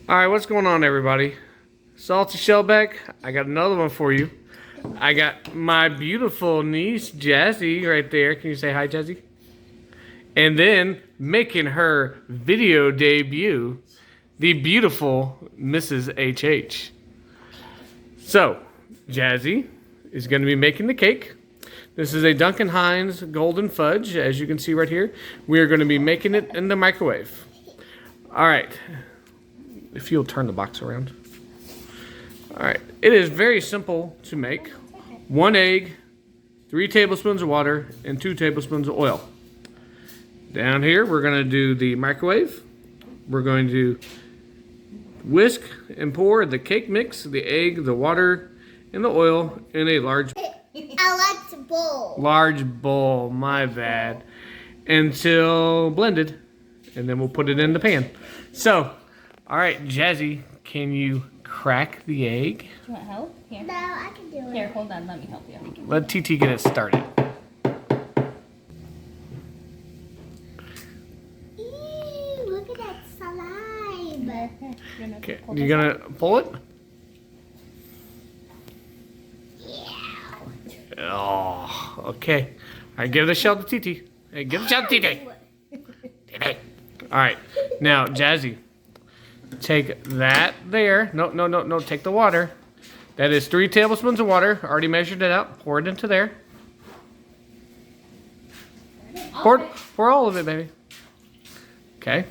Alright, what's going on, everybody? Salty Shellback, I got another one for you. I got my beautiful niece, Jazzy, right there. Can you say hi, Jazzy? And then, making her video debut, the beautiful Mrs. HH. So, Jazzy is going to be making the cake. This is a Duncan Hines golden fudge, as you can see right here. We are going to be making it in the microwave. Alright. If you'll turn the box around. Alright, it is very simple to make. 1 egg, 3 tablespoons of water, and 2 tablespoons of oil. Down here, we're going to do the microwave. We're going to whisk and pour the cake mix, the egg, the water, and the oil in a large bowl, my bad, until blended, and then we'll put it in the pan. So, all right, Jazzy, can you crack the egg? Do you want help? Here. No, I can do it. Here, hold on. Let me help you. Let TT get it started. Ew, look at that slime. Okay, you gonna pull it? Yeah. Oh, okay. All right, give the shell to TT. Hey, give the shell to TT. All right, now Jazzy, take that there. No. Take the water. That is 3 tablespoons of water. Already measured it out. Pour it into there. Pour all of it, baby. Okay.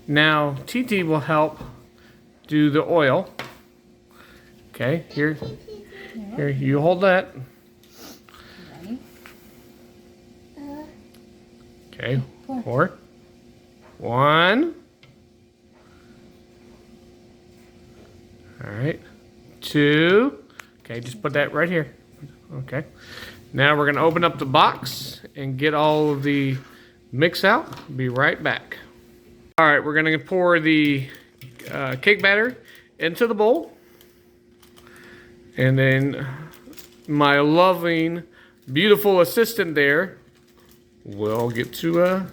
Now TT will help do the oil. Okay. Here, you hold that. Okay. Pour. 1. All right. 2. Okay, just put that right here. Okay. Now we're going to open up the box and get all of the mix out. Be right back. All right, we're going to pour the cake batter into the bowl. And then my loving, beautiful assistant there will get to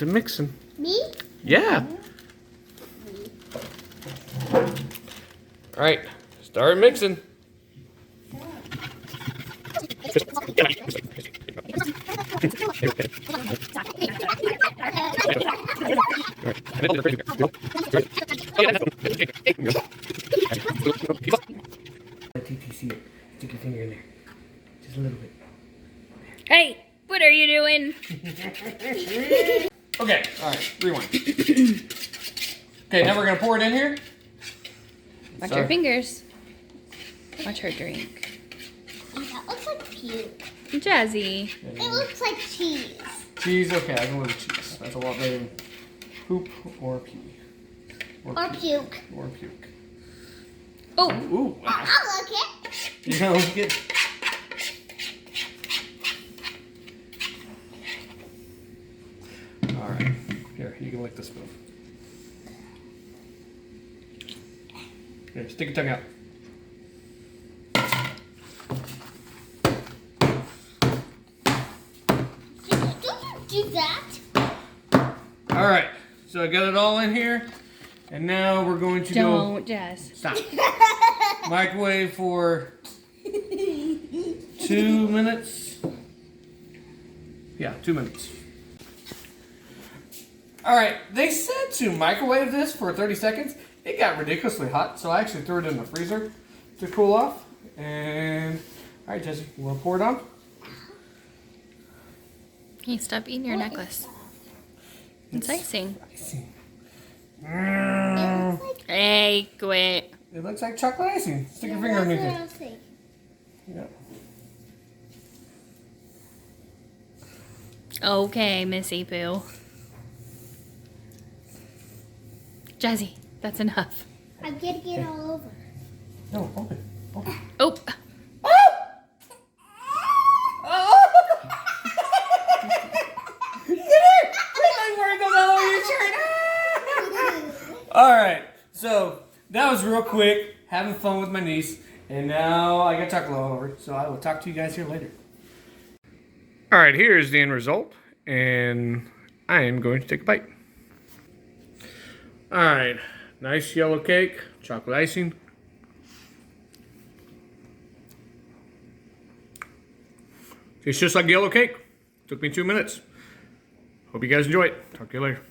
mixing. Me? Yeah. All right, start mixing. Let TT see it. Stick your finger in there. Just a little bit. Hey, what are you doing? Okay, all right, rewind. Okay, now we're gonna pour it in here. Watch your fingers. Watch her drink. That looks like puke. Jazzy. It looks like cheese. Cheese, okay, I can live with cheese. That's a lot better than poop or pee. Or puke. Or puke. Oh, Ooh, wow. I'll look it. You know, get. All right, here, you can lick the spoon. Here, stick your tongue out. Don't you do that. All right, so I got it all in here, and now we're going to don't, Jazz. Stop. Microwave for 2 minutes. Yeah, 2 minutes. All right, they said to microwave this for 30 seconds. It got ridiculously hot, so I actually threw it in the freezer to cool off. And, all right, Jesse, you want to pour it on? Hey, stop eating your necklace. It's icing. Icing. Hey, quit. It looks like chocolate icing. Stick your finger underneath it. Yeah. Okay, Missy Pooh. Jazzy, that's enough. I'm getting it all over. No, open. Oh. All right, so that was real quick, having fun with my niece, and now I got chocolate all over, so I will talk to you guys here later. All right, here's the end result, and I am going to take a bite. All right, Nice yellow cake, chocolate icing. It's just like yellow cake. Took me 2 minutes. Hope you guys enjoy it. Talk to you later.